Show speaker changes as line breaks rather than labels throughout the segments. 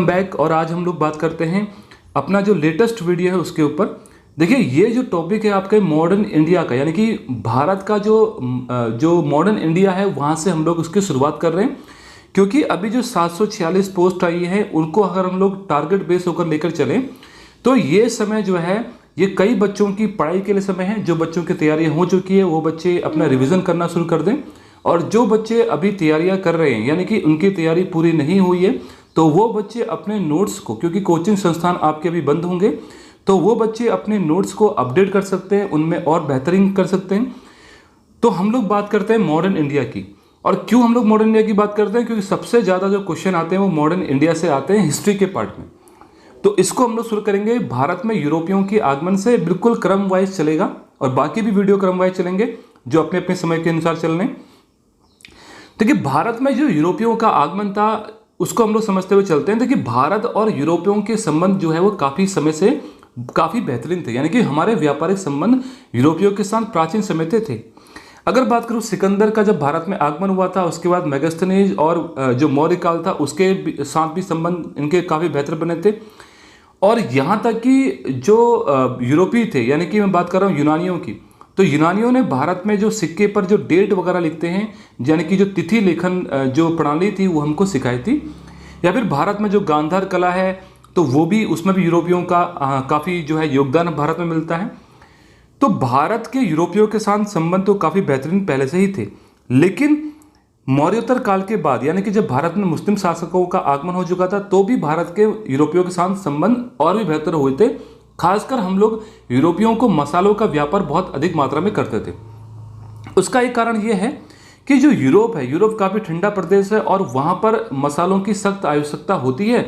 Back. और आज हम लोग बात करते हैं अपना जो लेटेस्ट वीडियो है उसके ऊपर। देखिए, ये जो टॉपिक है आपके मॉडर्न इंडिया का, यानी कि भारत का जो मॉडर्न इंडिया है वहाँ से हम लोग उसकी शुरुआत कर रहे हैं। क्योंकि अभी जो 746 पोस्ट आई है उनको अगर हम लोग टारगेट बेस होकर लेकर चलें तो ये समय जो है ये कई बच्चों की पढ़ाई के लिए समय है। जो बच्चों की तैयारी हो चुकी है वो बच्चे अपना रिवीजन करना शुरू कर दें, और जो बच्चे अभी तैयारियां कर रहे हैं यानी कि उनकी तैयारी पूरी नहीं हुई है तो वो बच्चे अपने नोट्स को, क्योंकि कोचिंग संस्थान आपके अभी बंद होंगे, तो वो बच्चे अपने नोट्स को अपडेट कर सकते हैं, उनमें और बेहतरीन कर सकते हैं। तो हम लोग बात करते हैं मॉडर्न इंडिया की। और क्यों हम लोग मॉडर्न इंडिया की बात करते हैं? क्योंकि सबसे ज़्यादा जो क्वेश्चन आते हैं वो मॉडर्न इंडिया से आते हैं हिस्ट्री के पार्ट में। तो इसको हम लोग शुरू करेंगे भारत में यूरोपियों के आगमन से। बिल्कुल क्रम वाइज चलेगा और बाकी भी वीडियो क्रम वाइज चलेंगे जो अपने अपने समय के अनुसार चल रहे हैं। देखिए, भारत में जो यूरोपियों का आगमन था उसको हम लोग समझते हुए चलते हैं। देखिए, भारत और यूरोपियों के संबंध जो है वो काफ़ी समय से काफ़ी बेहतरीन थे, यानी कि हमारे व्यापारिक संबंध यूरोपियों के साथ प्राचीन समय से थे। अगर बात करूँ सिकंदर का जब भारत में आगमन हुआ था, उसके बाद मेगास्थनीज और जो मौर्य काल था उसके साथ भी संबंध इनके काफ़ी बेहतर बने थे। और यहाँ तक कि जो यूरोपीय थे, यानी कि मैं बात कर रहा हूँ यूनानियों की, तो यूनानियों ने भारत में जो सिक्के पर जो डेट वगैरह लिखते हैं, यानी कि जो तिथि लेखन जो प्रणाली थी वो हमको सिखाई थी। या फिर भारत में जो गांधार कला है तो वो भी, उसमें भी यूरोपियों का काफ़ी जो है योगदान भारत में मिलता है। तो भारत के यूरोपियों के साथ संबंध तो काफ़ी बेहतरीन पहले से ही थे, लेकिन मौर्योत्तर काल के बाद, यानी कि जब भारत में मुस्लिम शासकों का आगमन हो चुका था, तो भी भारत के यूरोपियों के साथ संबंध और भी बेहतर हुए थे। खासकर हम लोग यूरोपियों को मसालों का व्यापार बहुत अधिक मात्रा में करते थे। उसका एक कारण यह है कि जो यूरोप है, यूरोप काफ़ी ठंडा प्रदेश है और वहाँ पर मसालों की सख्त आवश्यकता होती है,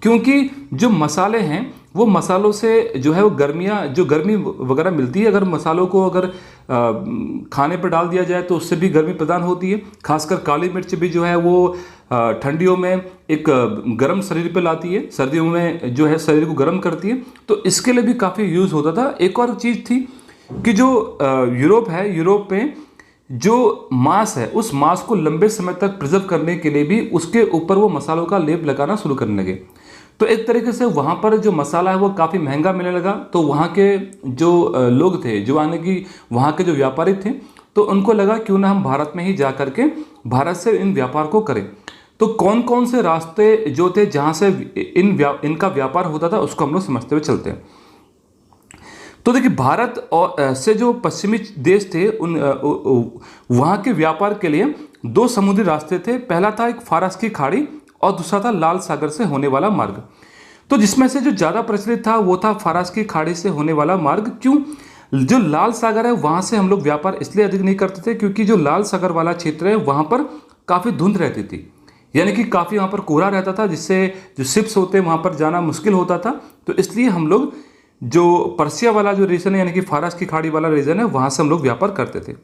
क्योंकि जो मसाले हैं वो मसालों से जो है वो गर्मी वगैरह मिलती है। अगर मसालों को अगर खाने पर डाल दिया जाए तो उससे भी गर्मी प्रदान होती है। खासकर काली मिर्च भी जो है वो ठंडियों में एक गर्म शरीर पे लाती है, सर्दियों में जो है शरीर को गर्म करती है, तो इसके लिए भी काफ़ी यूज़ होता था। एक और चीज़ थी कि जो यूरोप है, यूरोप में जो मांस है उस मांस को लंबे समय तक प्रिजर्व करने के लिए भी उसके ऊपर वो मसालों का लेप लगाना शुरू करने लगे। तो एक तरीके से वहाँ पर जो मसाला है वो काफ़ी महंगा मिलने लगा। तो वहाँ के जो लोग थे, जो यानी कि वहाँ के जो व्यापारी थे, तो उनको लगा क्यों ना हम भारत में ही जा करके भारत से इन व्यापार को करें। तो कौन कौन से रास्ते जो थे जहाँ से इनका व्यापार होता था उसको हम लोग समझते हुए चलते हैं। तो देखिए, भारत और से जो पश्चिमी देश थे उन वहाँ के व्यापार के लिए दो समुद्री रास्ते थे। पहला था एक फारस की खाड़ी और दूसरा था लाल सागर से होने वाला मार्ग। तो जिसमें से जो ज़्यादा प्रचलित था वो था फारस की खाड़ी से होने वाला मार्ग। क्यों? जो लाल सागर है वहाँ से हम लोग व्यापार इसलिए अधिक नहीं करते थे क्योंकि जो लाल सागर वाला क्षेत्र है वहाँ पर काफ़ी धुंध रहती थी, यानी कि काफ़ी वहाँ पर कोहरा रहता था, जिससे जो शिप्स होते हैं वहाँ पर जाना मुश्किल होता था। तो इसलिए हम लोग जो पर्सिया वाला जो रीजन है, यानी कि फारस की खाड़ी वाला रीजन है, वहाँ से हम लोग व्यापार करते थे।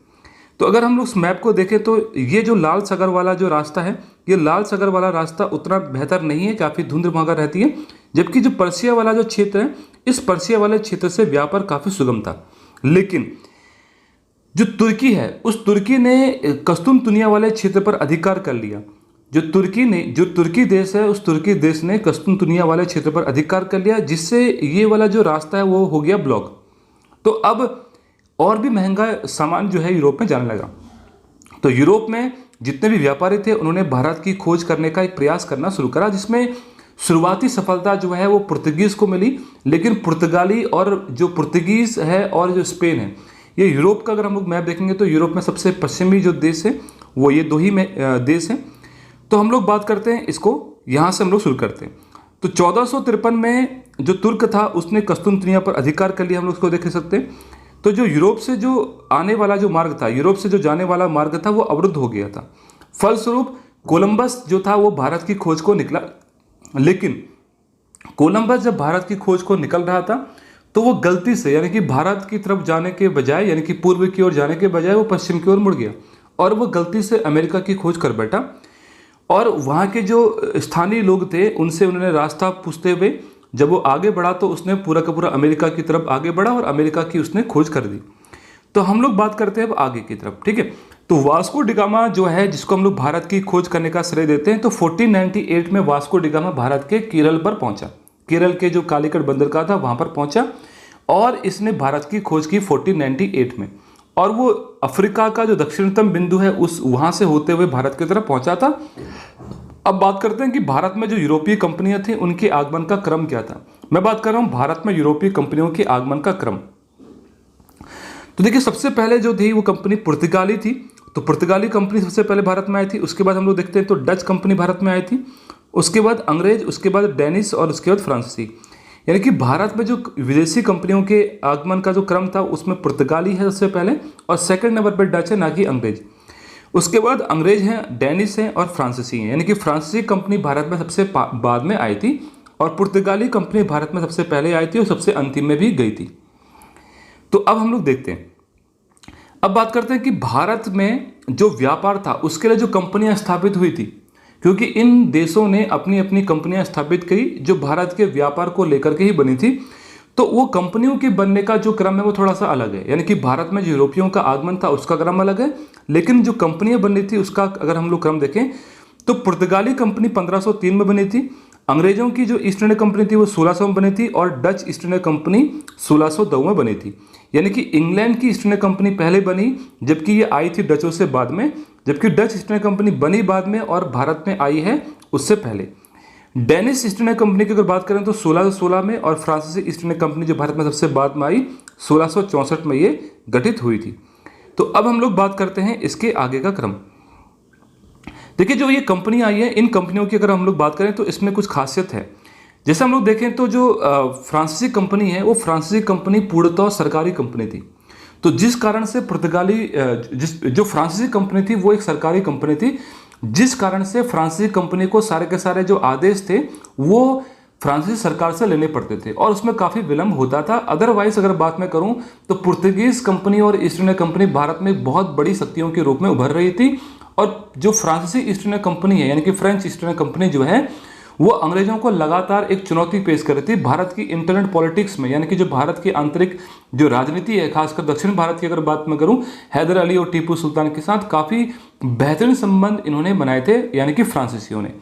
तो अगर हम लोग उस मैप को देखें तो ये जो लाल सागर वाला जो रास्ता है, ये लाल सागर वाला रास्ता उतना बेहतर नहीं है, काफ़ी धुंध वहाँ रहती है। जबकि जो पर्सिया वाला जो क्षेत्र है, इस पर्सिया वाले क्षेत्र से व्यापार काफ़ी सुगम था। लेकिन जो तुर्की है, उस तुर्की ने कस्तुनतुनिया वाले क्षेत्र पर अधिकार कर लिया। जो तुर्की देश है, उस तुर्की देश ने कस्तुनतुनिया वाले क्षेत्र पर अधिकार कर लिया, जिससे ये वाला जो रास्ता है वो हो गया ब्लॉक। तो अब और भी महंगा सामान जो है यूरोप में जाने लगा। तो यूरोप में जितने भी व्यापारी थे उन्होंने भारत की खोज करने का एक प्रयास करना शुरू करा, जिसमें शुरुआती सफलता जो है वो पुर्तगीज़ को मिली। लेकिन पुर्तगाली और जो पुर्तगीज़ है और जो स्पेन है, ये यूरोप का अगर हम लोग मैप देखेंगे तो यूरोप में सबसे पश्चिमी जो देश है वो ये दो ही देश हैं। तो हम लोग बात करते हैं इसको, यहाँ से हम लोग शुरू करते हैं। तो 1453 में जो तुर्क था उसने कस्तुनतुनिया पर अधिकार कर लिया, हम लोग उसको देख सकते हैं। तो जो यूरोप से जो आने वाला जो मार्ग था, यूरोप से जो जाने वाला मार्ग था वो अवरुद्ध हो गया था। फलस्वरूप कोलंबस जो था वो भारत की खोज को निकला। लेकिन कोलंबस जब भारत की खोज को निकल रहा था तो वो गलती से, यानी कि भारत की तरफ जाने के बजाय, यानी कि पूर्व की ओर जाने के बजाय वो पश्चिम की ओर मुड़ गया और वो गलती से अमेरिका की खोज कर बैठा। और वहाँ के जो स्थानीय लोग थे उनसे उन्होंने रास्ता पूछते हुए जब वो आगे बढ़ा तो उसने पूरा का पूरा अमेरिका की तरफ आगे बढ़ा और अमेरिका की उसने खोज कर दी। तो हम लोग बात करते हैं अब आगे की तरफ, ठीक है। तो तो वास्को डिगामा जो है, जिसको हम लोग भारत की खोज करने का श्रेय देते हैं, तो 1498 में वास्को डिगामा भारत के केरल पर पहुंचा। केरल के जो कालीकट बंदरगाह था वहां पर पहुंचा और इसने भारत की खोज की 1498 में। और वो अफ्रीका का जो दक्षिणतम बिंदु है उस वहां से होते हुए भारत की तरफ पहुंचा था। अब बात करते हैं कि भारत में जो यूरोपीय कंपनियां थी उनके आगमन का क्रम क्या था। मैं बात कर रहा हूं भारत में यूरोपीय कंपनियों के आगमन का क्रम। तो देखिए, सबसे पहले जो थी वो कंपनी पुर्तगाली थी। तो पुर्तगाली कंपनी सबसे पहले भारत में आई थी। उसके बाद हम लोग देखते हैं तो डच कंपनी भारत में आई थी, उसके बाद अंग्रेज, उसके बाद डेनिश और उसके बाद फ्रांसीसी। यानी कि भारत में जो विदेशी कंपनियों के आगमन का जो क्रम था उसमें पुर्तगाली है सबसे पहले और सेकंड नंबर पर डच है, ना कि अंग्रेज। उसके बाद अंग्रेज हैं, डेनिश हैं और फ्रांसीसी हैं। यानी कि फ्रांसीसी कंपनी भारत में सबसे बाद में आई थी और पुर्तगाली कंपनी भारत में सबसे पहले आई थी और सबसे अंतिम में भी गई थी। तो अब हम लोग देखते हैं, अब बात करते हैं कि भारत में जो व्यापार था उसके लिए जो कंपनियां स्थापित हुई थी, क्योंकि इन देशों ने अपनी अपनी कंपनियां स्थापित करी जो भारत के व्यापार को लेकर के ही बनी थी। तो वो कंपनियों के बनने का जो क्रम है वो थोड़ा सा अलग है। यानी कि भारत में जो यूरोपियों का आगमन था उसका क्रम अलग है, लेकिन जो कंपनियां बननी थी उसका अगर हम लोग क्रम देखें तो पुर्तगाली कंपनी 1503 में बनी थी, अंग्रेजों की जो ईस्ट इंडिया कंपनी थी वो 1600 में बनी थी और डच ईस्ट इंडिया कंपनी 1602 में बनी थी। यानी कि इंग्लैंड की ईस्ट इंडिया कंपनी पहले बनी, जबकि ये आई थी डचों से बाद में, जबकि डच ईस्ट इंडिया कंपनी बनी बाद में और भारत में आई है उससे पहले। डेनिश ईस्ट इंडिया कंपनी की अगर बात करें तो 1616 में और फ्रांसीसी ईस्ट इंडिया कंपनी जो भारत में सबसे बाद में आई 1664 में ये गठित हुई थी। तो अब हम लोग बात करते हैं इसके आगे का क्रम। देखिए, जो ये कंपनी आई है, इन कंपनियों की अगर हम लोग बात करें तो इसमें कुछ खासियत है। जैसे हम लोग देखें तो जो फ्रांसीसी कंपनी है वो फ्रांसीसी कंपनी पूर्णतः सरकारी कंपनी थी। तो जिस कारण से पुर्तगाली जो फ्रांसीसी कंपनी थी वो एक सरकारी कंपनी थी, जिस कारण से फ्रांसीसी कंपनी को सारे के सारे जो आदेश थे वो फ्रांसीसी सरकार से लेने पड़ते थे और उसमें काफ़ी विलंब होता था। अदरवाइज अगर बात मैं करूं तो पुर्तगीज कंपनी और ईस्ट इंडिया कंपनी भारत में बहुत बड़ी शक्तियों के रूप में उभर रही थी और जो फ्रांसीसी ईस्ट इंडिया कंपनी है यानी कि फ्रेंच ईस्ट इंडिया कंपनी जो है वो अंग्रेजों को लगातार एक चुनौती पेश कर रही थी भारत की इंटरनल पॉलिटिक्स में। यानी कि जो भारत की आंतरिक जो राजनीति है, खासकर दक्षिण भारत की अगर बात मैं करूं, हैदर अली और टीपू सुल्तान के साथ काफ़ी बेहतरीन संबंध इन्होंने बनाए थे यानी कि फ्रांसीसियों ने।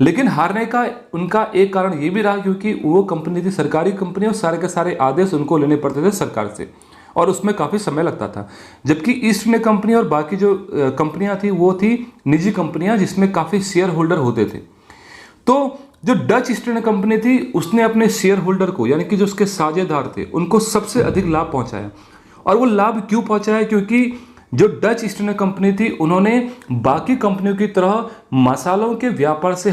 लेकिन हारने का उनका एक कारण ये भी रहा क्योंकि वो कंपनी थी सरकारी कंपनी और सारे के सारे आदेश उनको लेने पड़ते थे सरकार से और उसमें काफ़ी समय लगता था। जबकि ईस्ट इंडिया कंपनी और बाकी जो कंपनियां थी वो थी निजी कंपनियां जिसमें काफ़ी शेयर होल्डर होते थे। तो जो डच ईस्ट इंडिया कंपनी थी उसने अपने शेयर होल्डर को यानी कि जो उसके साझेदार थे उनको सबसे अधिक लाभ पहुंचाया। और वो लाभ क्यों पहुंचाया? क्योंकि जो डच ईस्ट इंडिया कंपनी थी उन्होंने बाकी कंपनियों की तरह मसालों के व्यापार से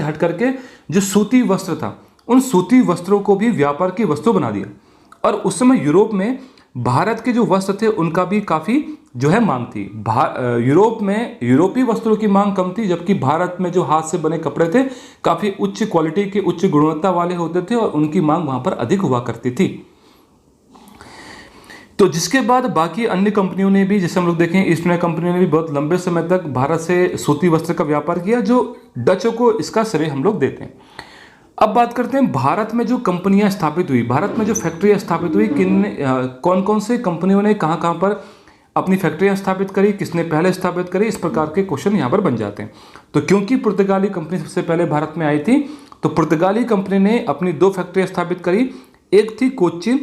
हट करके जो सूती वस्त्र था उन सूती वस्त्रों को भी व्यापार की वस्तु बना दिया। और उस समय यूरोप में भारत के जो वस्त्र थे उनका भी काफ़ी जो है मांग थी। यूरोप में यूरोपीय वस्त्रों की मांग कम थी, जबकि भारत में जो हाथ से बने कपड़े थे काफ़ी उच्च क्वालिटी के, उच्च गुणवत्ता वाले होते थे और उनकी मांग वहाँ पर अधिक हुआ करती थी। तो जिसके बाद बाकी अन्य कंपनियों ने भी, जैसे हम लोग देखें ईस्ट इंडिया कंपनी ने भी बहुत लंबे समय तक भारत से सूती वस्त्र का व्यापार किया, जो डचों को इसका श्रेय हम लोग देते हैं। अब बात करते हैं भारत में जो कंपनियां स्थापित हुई, भारत में जो फैक्ट्रियां स्थापित हुई, कौन कौन से कंपनियों ने कहां कहां पर अपनी फैक्ट्रियां स्थापित करी, किसने पहले स्थापित करी, इस प्रकार के क्वेश्चन यहां पर बन जाते हैं। तो क्योंकि पुर्तगाली कंपनी सबसे पहले भारत में आई थी तो पुर्तगाली कंपनी ने अपनी 2 फैक्ट्रियां स्थापित करी। एक थी कोच्चि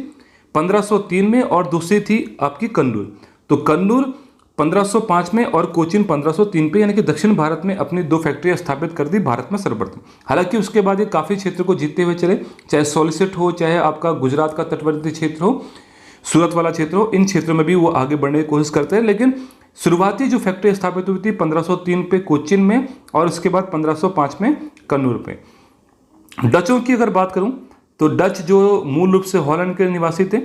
1503 में और दूसरी थी आपकी कन्नूर। तो कन्नूर 1505 में और कोचीन 1503 पे, यानी कि दक्षिण भारत में अपनी 2 फैक्ट्रियां स्थापित कर दी भारत में सर्वप्रथम। हालांकि उसके बाद ये काफ़ी क्षेत्र को जीतते हुए चले, चाहे सोलिसिट हो, चाहे आपका गुजरात का तटवर्ती क्षेत्र हो, सूरत वाला क्षेत्र हो, इन क्षेत्रों में भी वो आगे बढ़ने की कोशिश करते हैं। लेकिन शुरुआती जो फैक्ट्री स्थापित हुई थी 1503 पे कोचीन में और उसके बाद 1505 में कन्नूर पे। डचों की अगर बात करूँ तो डच जो मूल रूप से हॉलैंड के निवासी थे,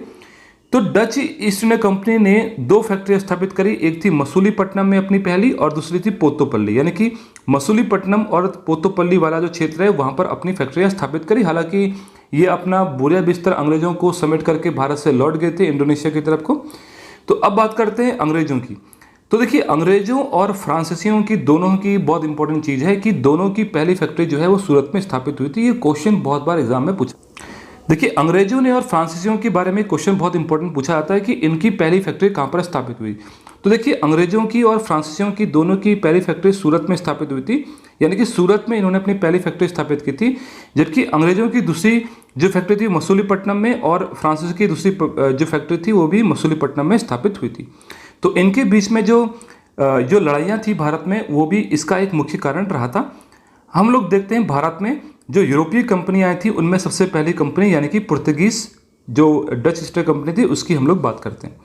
तो डच ईस्ट इंडिया कंपनी ने 2 फैक्ट्रियां स्थापित करी। एक थी मसूलीपट्टनम में अपनी पहली और दूसरी थी पोत्तोपल्ली, यानी कि मसूलीपट्टनम और पोत्तोपल्ली वाला जो क्षेत्र है वहां पर अपनी फैक्ट्रियां स्थापित करी। हालांकि ये अपना बोरिया बिस्तर अंग्रेजों को समेट करके भारत से लौट गए थे इंडोनेशिया की तरफ को। तो अब बात करते हैं अंग्रेजों की। तो देखिए, अंग्रेजों और फ्रांसीसियों की दोनों की बहुत इंपॉर्टेंट चीज़ है कि दोनों की पहली फैक्ट्री जो है वो सूरत में स्थापित हुई थी। ये क्वेश्चन बहुत बार एग्जाम में पूछा। देखिए, अंग्रेजों ने और फ्रांसीसियों के बारे में क्वेश्चन बहुत इंपॉर्टेंट पूछा जाता है कि इनकी पहली फैक्ट्री कहाँ पर स्थापित हुई। तो देखिए अंग्रेजों की और फ्रांसीसियों की दोनों की पहली फैक्ट्री सूरत में स्थापित हुई थी, यानी कि सूरत में इन्होंने अपनी पहली फैक्ट्री स्थापित की थी, जबकि अंग्रेजों की दूसरी जो फैक्ट्री थी मसूलीपट्टनम में और फ्रांसीसी की दूसरी जो फैक्ट्री थी वो भी मसूलीपट्टनम में स्थापित हुई थी। तो इनके बीच में जो लड़ाइयाँ थी भारत में, वो भी इसका एक मुख्य कारण रहा था। हम लोग देखते हैं भारत में जो यूरोपीय कंपनियाँ आई थी उनमें सबसे पहली कंपनी यानी कि पुर्तगीज जो डच ईस्ट इंडिया कंपनी थी उसकी हम लोग बात करते हैं।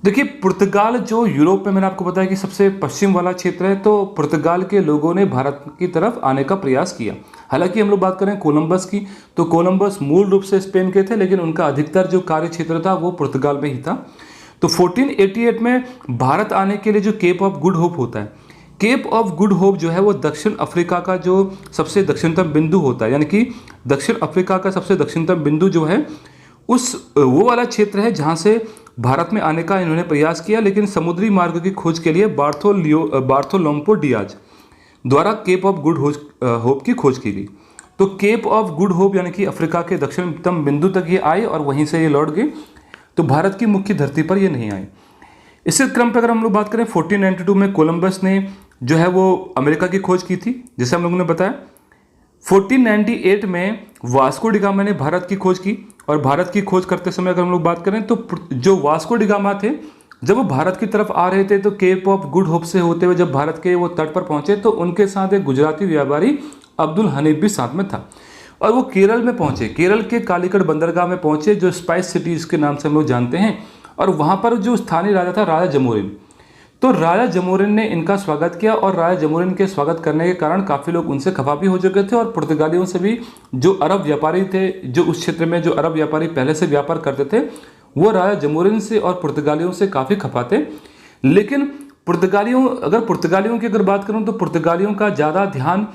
देखिए पुर्तगाल जो यूरोप में मैंने आपको बताया कि सबसे पश्चिम वाला क्षेत्र है, तो पुर्तगाल के लोगों ने भारत की तरफ आने का प्रयास किया। हालांकि हम लोग बात करें कोलंबस की, तो कोलंबस मूल रूप से स्पेन के थे, लेकिन उनका अधिकतर जो कार्य क्षेत्र था वो पुर्तगाल में ही था। तो 1488 में भारत आने के लिए जो केप ऑफ गुड होप होता है, केप ऑफ गुड होप जो है वो दक्षिण अफ्रीका का जो सबसे दक्षिणतम बिंदु होता है, यानी कि दक्षिण अफ्रीका का सबसे दक्षिणतम बिंदु जो है वो वाला क्षेत्र है जहाँ से भारत में आने का इन्होंने प्रयास किया। लेकिन समुद्री मार्ग की खोज के लिए बार्थोलोम्पो डियाज द्वारा केप ऑफ गुड होप की खोज की गई। तो केप ऑफ गुड होप यानी कि अफ्रीका के दक्षिणतम बिंदु तक ये आए और वहीं से ये लौट गए, तो भारत की मुख्य धरती पर ये नहीं आए। इसी क्रम पर अगर हम लोग बात करें 1492 में कोलंबस ने जो है वो अमेरिका की खोज की थी, जैसे हम लोगों ने बताया। 1498 में वास्को डी गामा ने भारत की खोज की, और भारत की खोज करते समय अगर हम लोग बात करें तो जो वास्को डी गामा थे जब वो भारत की तरफ आ रहे थे तो केप ऑफ गुड होप से होते हुए जब भारत के वो तट पर पहुंचे तो उनके साथ एक गुजराती व्यापारी अब्दुल हनीफ भी साथ में था, और वो केरल में पहुंचे, केरल के कालीकट बंदरगाह में पहुंचे जो स्पाइस सिटीज के नाम से हम लोग जानते हैं। और वहाँ पर जो स्थानीय राजा था राजा जमोरिन, तो राजा जमोरिन ने इनका स्वागत किया, और राजा जमोरिन के स्वागत करने के कारण काफ़ी लोग उनसे खफा भी हो चुके थे, और पुर्तगालियों से भी जो अरब व्यापारी थे, जो उस क्षेत्र में जो अरब व्यापारी पहले से व्यापार करते थे, वो राजा जमोरिन से और पुर्तगालियों से काफ़ी खफा थे। लेकिन पुर्तगालियों की अगर बात करूँ तो पुर्तगालियों का ज़्यादा ध्यान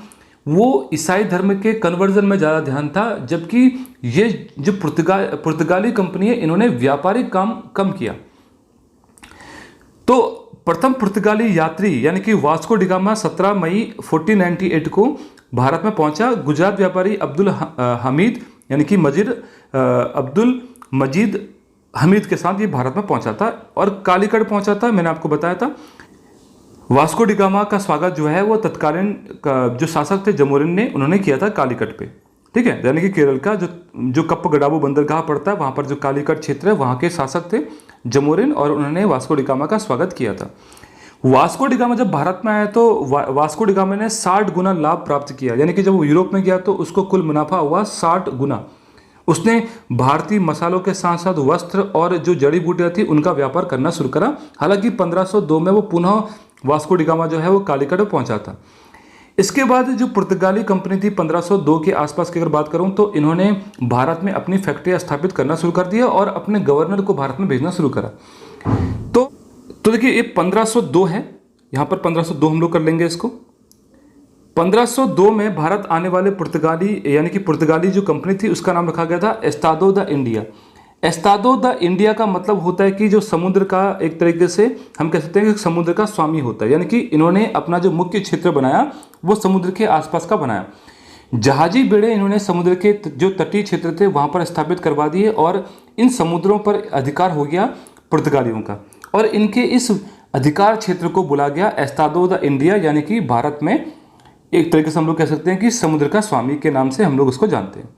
वो ईसाई धर्म के कन्वर्जन में ज़्यादा ध्यान था, जबकि ये जो पुर्तगाली कंपनी है इन्होंने व्यापारिक काम कम किया। तो प्रथम पुर्तगाली यात्री यानी कि वास्को डी गामा 17 मई 1498 को भारत में पहुंचा। गुजरात व्यापारी अब्दुल मजीद हमीद के साथ ये भारत में पहुंचा था और कालीकट पहुंचा था, मैंने आपको बताया था। वास्को डी गामा का स्वागत जो है वो तत्कालीन जो शासक थे जमोरिन ने उन्होंने किया था कालीकट पे, ठीक है, यानी कि केरल का जो कप्पगडावु बंदरगाह पड़ता है वहाँ पर जो कालीकट क्षेत्र है वहाँ के शासक थे जमोरिन, और उन्होंने वास्को डी गामा का स्वागत किया था। वास्को डी गामा जब भारत में आया तो वास्को डी गामा ने 60 गुना लाभ प्राप्त किया, यानी कि जब वो यूरोप में गया तो उसको कुल मुनाफा हुआ 60 गुना। उसने भारतीय मसालों के साथ साथ वस्त्र और जो जड़ी बूटियाँ थी उनका व्यापार करना शुरू करा। हालांकि 1502 में वो पुनः वास्को डी गामा जो है वो कालीकट में पहुंचा था। इसके बाद जो पुर्तगाली कंपनी थी 1502 के आसपास की अगर बात करूं तो इन्होंने भारत में अपनी फैक्ट्रियां स्थापित करना शुरू कर दिया और अपने गवर्नर को भारत में भेजना शुरू करा। तो देखिए ये 1502 है, यहाँ पर 1502 हम लोग कर लेंगे इसको। 1502 में भारत आने वाले पुर्तगाली यानी कि पुर्तगाली जो कंपनी थी उसका नाम रखा गया था Estado the India. Estado the India का मतलब होता है कि जो समुद्र का एक तरीके से हम कह सकते हैं कि समुद्र का स्वामी होता है, यानी कि इन्होंने अपना जो मुख्य क्षेत्र बनाया वो समुद्र के आसपास का बनाया। जहाजी बेड़े इन्होंने समुद्र के जो तटीय क्षेत्र थे वहाँ पर स्थापित करवा दिए और इन समुद्रों पर अधिकार हो गया पुर्तगालियों का, और इनके इस अधिकार क्षेत्र को बुला गया एस्तादो द इंडिया, यानी कि भारत में एक तरीके से हम लोग कह सकते हैं कि समुद्र का स्वामी के नाम से हम लोग उसको जानते हैं।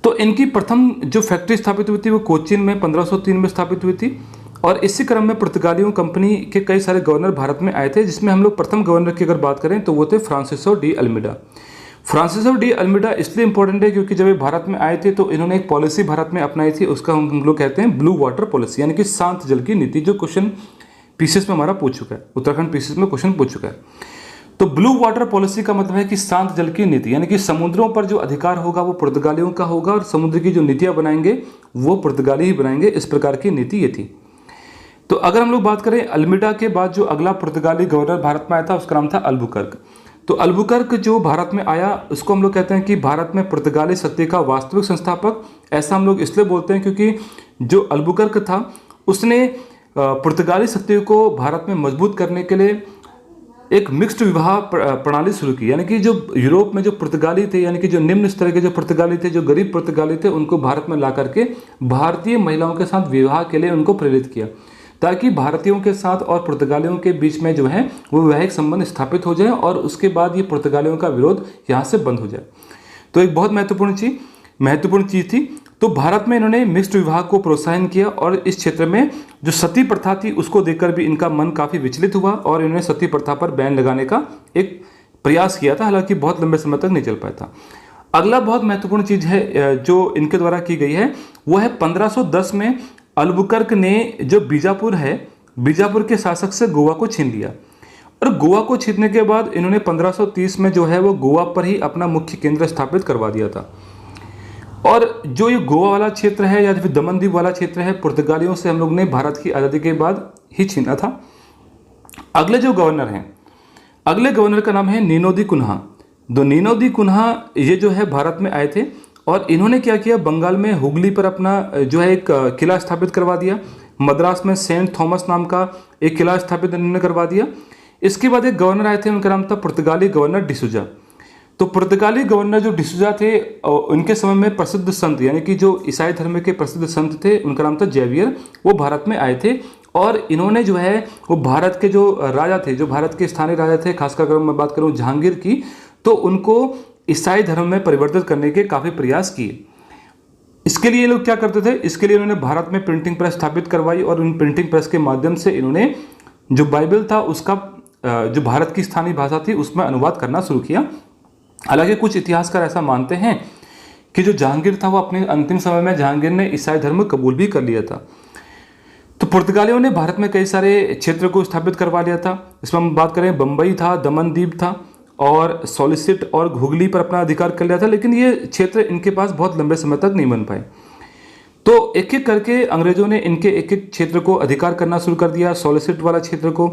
तो इनकी प्रथम जो फैक्ट्री स्थापित हुई थी वो कोचीन में 1503 में स्थापित हुई थी, और इसी क्रम में पुर्तगालियों कंपनी के कई सारे गवर्नर भारत में आए थे, जिसमें हम लोग प्रथम गवर्नर की अगर बात करें तो वो थे Francisco de Almeida. Francisco de Almeida इसलिए इंपॉर्टेंट है क्योंकि जब ये भारत में आए थे तो इन्होंने एक पॉलिसी भारत में अपनाई थी, उसका हम लोग कहते हैं ब्लू वाटर पॉलिसी, यानी कि शांत जल की नीति, जो क्वेश्चन पीसीएस में हमारा पूछ चुका है, उत्तराखंड पीसीएस में क्वेश्चन पूछ चुका है। तो ब्लू वाटर पॉलिसी का मतलब है कि शांत जल की नीति, यानी कि समुद्रों पर जो अधिकार होगा वो पुर्तगालियों का होगा और समुद्र की जो नीतियां बनाएंगे वो पुर्तगाली ही बनाएंगे, इस प्रकार की नीति ये थी। तो अगर हम लोग बात करें अल्मीडा के बाद जो अगला पुर्तगाली गवर्नर भारत में आया था उसका नाम था अल्बुकर्क। तो अल्बुकर्क जो भारत में आया उसको हम लोग कहते हैं कि भारत में पुर्तगाली शक्ति का वास्तविक संस्थापक। ऐसा हम लोग इसलिए बोलते हैं क्योंकि जो अल्बुकर्क था उसने पुर्तगाली शक्ति को भारत में मजबूत करने के लिए एक मिक्स्ड विवाह प्रणाली शुरू की, यानी कि जो यूरोप में जो पुर्तगाली थे, यानी कि जो निम्न स्तर के जो पुर्तगाली थे, जो गरीब पुर्तगाली थे, उनको भारत में ला करके भारतीय महिलाओं के साथ विवाह के लिए उनको प्रेरित किया। ताकि भारतीयों के साथ और पुर्तगालियों के बीच में जो है वो वैवाहिक संबंध स्थापित हो जाए और उसके बाद ये पुर्तगालियों का विरोध यहाँ से बंद हो जाए। तो एक बहुत महत्वपूर्ण चीज़ थी। तो भारत में इन्होंने मिश्र विवाह को प्रोत्साहन किया और इस क्षेत्र में जो सती प्रथा थी उसको देखकर भी इनका मन काफ़ी विचलित हुआ और इन्होंने सती प्रथा पर बैन लगाने का एक प्रयास किया था, हालांकि बहुत लंबे समय तक नहीं चल पाया था। अगला बहुत महत्वपूर्ण चीज़ है जो इनके द्वारा की गई है वो है 1510 में अल्बुकर्क ने जो बीजापुर के शासक से गोवा को छीन लिया और गोवा को छीनने के बाद इन्होंने 1530 में जो है वो गोवा पर ही अपना मुख्य केंद्र स्थापित करवा दिया था। और जो ये गोवा वाला क्षेत्र है या फिर दमनदीप वाला क्षेत्र है पुर्तगालियों से हम लोग ने भारत की आज़ादी के बाद ही छीना था। अगले गवर्नर का नाम है नीनो दी कुन्हा। तो नीनो दी कुन्हा ये जो है भारत में आए थे और इन्होंने क्या किया, बंगाल में हुगली पर अपना जो है एक किला स्थापित करवा दिया। मद्रास में सेंट थॉमस नाम का एक किला स्थापित इन्होंने करवा दिया। इसके बाद एक गवर्नर आए थे, उनका नाम था पुर्तगाली गवर्नर डिसूजा। तो पुर्तगाली गवर्नर जो डिसूजा थे उनके समय में प्रसिद्ध संत यानी कि जो ईसाई धर्म के प्रसिद्ध संत थे उनका नाम था जेवियर, वो भारत में आए थे और इन्होंने जो है वो भारत के जो राजा थे, जो भारत के स्थानीय राजा थे, खासकर अगर मैं बात करूँ जहांगीर की, तो उनको ईसाई धर्म में परिवर्तित करने के काफ़ी प्रयास किए। इसके लिए लोग क्या करते थे, इसके लिए उन्होंने भारत में प्रिंटिंग प्रेस स्थापित करवाई और उन प्रिंटिंग प्रेस के माध्यम से इन्होंने जो बाइबल था उसका जो भारत की स्थानीय भाषा थी उसमें अनुवाद करना शुरू किया। हालांकि कुछ इतिहासकार ऐसा मानते हैं कि जो जहांगीर था वो अपने अंतिम समय में जहांगीर ने ईसाई धर्म कबूल भी कर लिया था। तो पुर्तगालियों ने भारत में कई सारे क्षेत्र को स्थापित करवा लिया था। इसमें हम बात करें बम्बई था, दमनदीप था और सॉलिसिट और हुगली पर अपना अधिकार कर लिया था, लेकिन ये क्षेत्र इनके पास बहुत लंबे समय तक नहीं बन पाए। तो एक एक करके अंग्रेजों ने इनके एक एक क्षेत्र को अधिकार करना शुरू कर दिया। सॉलिसिट वाला क्षेत्र को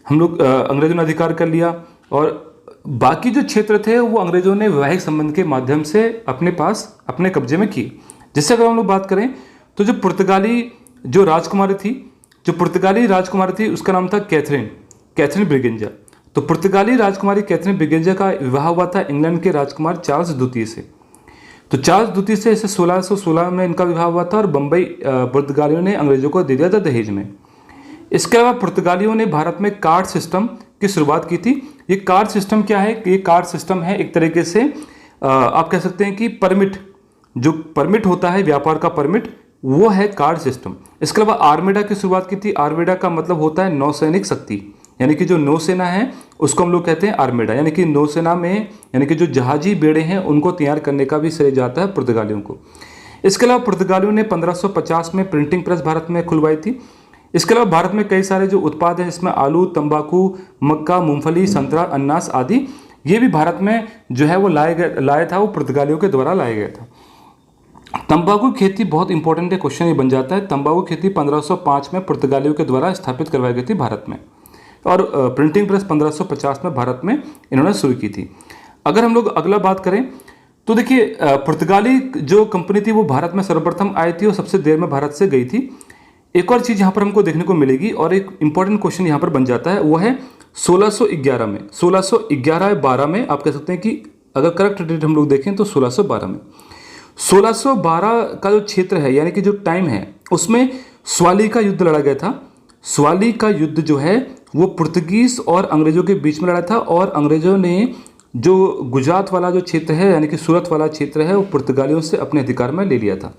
अंग्रेजों ने अधिकार कर लिया और बाकी जो क्षेत्र थे वो अंग्रेजों ने वैवाहिक संबंध के माध्यम से अपने कब्जे में किए। जिससे अगर हम लोग बात करें तो जो पुर्तगाली राजकुमारी थी उसका नाम था कैथरीन ब्रिगेंजा। तो पुर्तगाली राजकुमारी कैथरीन ब्रिगेंजा का विवाह हुआ था इंग्लैंड के राजकुमार चार्ल्स द्वितीय से। तो चार्ल्स द्वितीय से इसे 1616 में इनका विवाह हुआ था और बम्बई पुर्तगालियों ने अंग्रेजों को दे दिया था दहेज में। इसके अलावा पुर्तगालियों ने भारत में कार्ड सिस्टम की शुरुआत की थी। ये कार्ड सिस्टम क्या है? ये कार्ड सिस्टम है एक तरीके से आप कह सकते हैं कि जो परमिट होता है, व्यापार का परमिट, वो है कार्ड सिस्टम। इसके अलावा आर्मेडा की शुरुआत की थी। आर्मेडा का मतलब होता है नौसैनिक शक्ति, यानी कि जो नौसेना है उसको हम लोग कहते हैं आर्मेडा, यानी कि नौसेना में यानी कि जो जहाजी बेड़े हैं उनको तैयार करने का भी श्रेय जाता है पुर्तगालियों को। इसके अलावा पुर्तगालियों ने 1550 में प्रिंटिंग प्रेस भारत में खुलवाई थी। इसके अलावा भारत में कई सारे जो उत्पाद हैं जिसमें आलू, तंबाकू, मक्का, मूंगफली, संतरा, अनानास आदि, ये भी भारत में जो है वो लाया था, वो पुर्तगालियों के द्वारा लाया गया था। तंबाकू खेती बहुत इंपॉर्टेंट है, क्वेश्चन ये बन जाता है। तंबाकू खेती 1505 में पुर्तगालियों के द्वारा स्थापित करवाई गई थी भारत में और प्रिंटिंग प्रेस 1550 में भारत में इन्होंने शुरू की थी। अगर हम लोग अगला बात करें तो देखिए पुर्तगाली जो कंपनी थी वो भारत में सर्वप्रथम आई थी और सबसे देर में भारत से गई थी। एक और चीज़ यहाँ पर हमको देखने को मिलेगी और एक इंपॉर्टेंट क्वेश्चन यहाँ पर बन जाता है, वो है 1611 में, 1611-12 में आप कह सकते हैं कि अगर करेक्ट डेट हम लोग देखें तो 1612 में, 1612 का जो क्षेत्र है यानी कि जो टाइम है उसमें स्वाली का युद्ध लड़ा गया था। स्वाली का युद्ध जो है वो पुर्तगीज और अंग्रेजों के बीच में लड़ा था और अंग्रेजों ने जो गुजरात वाला जो क्षेत्र है यानी कि सूरत वाला क्षेत्र है वो पुर्तगालियों से अपने अधिकार में ले लिया था।